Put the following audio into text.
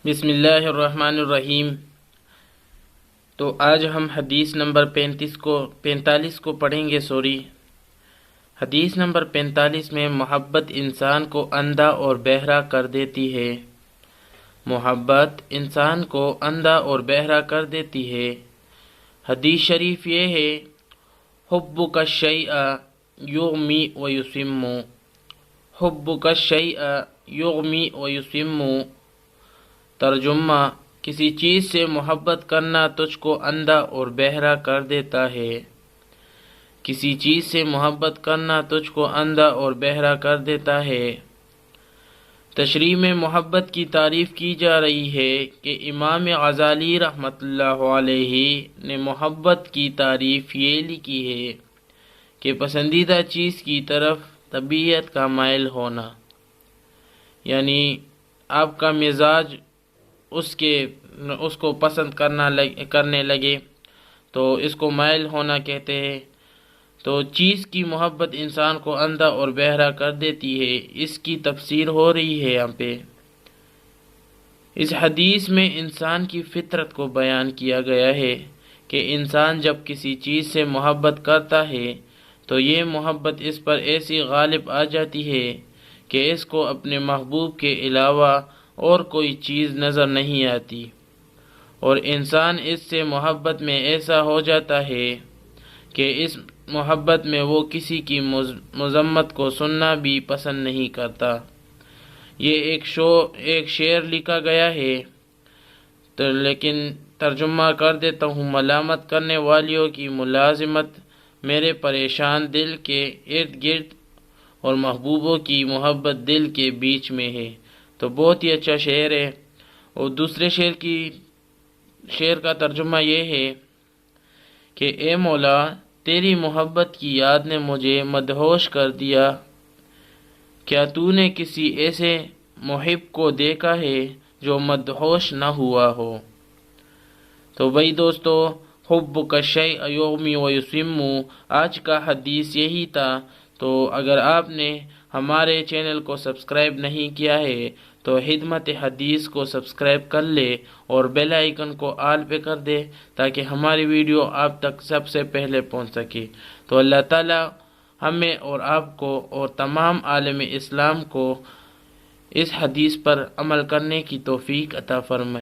بسم اللہ الرحمن الرحیم۔ تو آج ہم حدیث نمبر 45 کو پڑھیں گے۔ حدیث نمبر 45 میں محبت انسان کو اندھا اور بہرا کر دیتی ہے۔ محبت انسان کو اندھا اور بہرا کر دیتی ہے۔ حدیث شریف یہ ہے، حبک الشیء یغمی و یسم، حبک الشیء یغمی و یسم۔ ترجمہ: کسی چیز سے محبت کرنا تجھ کو اندھا اور بہرا کر دیتا ہے۔ کسی چیز سے محبت کرنا تجھ کو اندھا اور بہرا کر دیتا ہے۔ تشریح میں محبت کی تعریف کی جا رہی ہے کہ امام غزالی رحمۃ اللہ علیہ نے محبت کی تعریف یہ لکھی ہے کہ پسندیدہ چیز کی طرف طبیعت کا مائل ہونا، یعنی آپ کا مزاج اس کو پسند کرنے لگے تو اس کو مائل ہونا کہتے ہیں۔ تو چیز کی محبت انسان کو اندھا اور بہرا کر دیتی ہے، اس کی تفسیر ہو رہی ہے یہاں پہ۔ اس حدیث میں انسان کی فطرت کو بیان کیا گیا ہے کہ انسان جب کسی چیز سے محبت کرتا ہے تو یہ محبت اس پر ایسی غالب آ جاتی ہے کہ اس کو اپنے محبوب کے علاوہ اور کوئی چیز نظر نہیں آتی، اور انسان اس سے محبت میں ایسا ہو جاتا ہے کہ اس محبت میں وہ کسی کی مذمت کو سننا بھی پسند نہیں کرتا۔ یہ ایک شعر لکھا گیا ہے، تو لیکن ترجمہ کر دیتا ہوں۔ ملامت کرنے والیوں کی ملازمت میرے پریشان دل کے ارد گرد، اور محبوبوں کی محبت دل کے بیچ میں ہے۔ تو بہت ہی اچھا شعر ہے۔ اور دوسرے شعر کا ترجمہ یہ ہے کہ اے مولا، تیری محبت کی یاد نے مجھے مدہوش کر دیا، کیا تو نے کسی ایسے محب کو دیکھا ہے جو مدہوش نہ ہوا ہو؟ تو بھائی دوستو، حبک الشیء یغمی و یسم، آج کا حدیث یہی تھا۔ تو اگر آپ نے ہمارے چینل کو سبسکرائب نہیں کیا ہے تو خدمت حدیث کو سبسکرائب کر لے اور بیل آئیکن کو آل پہ کر دے تاکہ ہماری ویڈیو آپ تک سب سے پہلے پہنچ سکے۔ تو اللہ تعالی ہمیں اور آپ کو اور تمام عالم اسلام کو اس حدیث پر عمل کرنے کی توفیق عطا فرمائے۔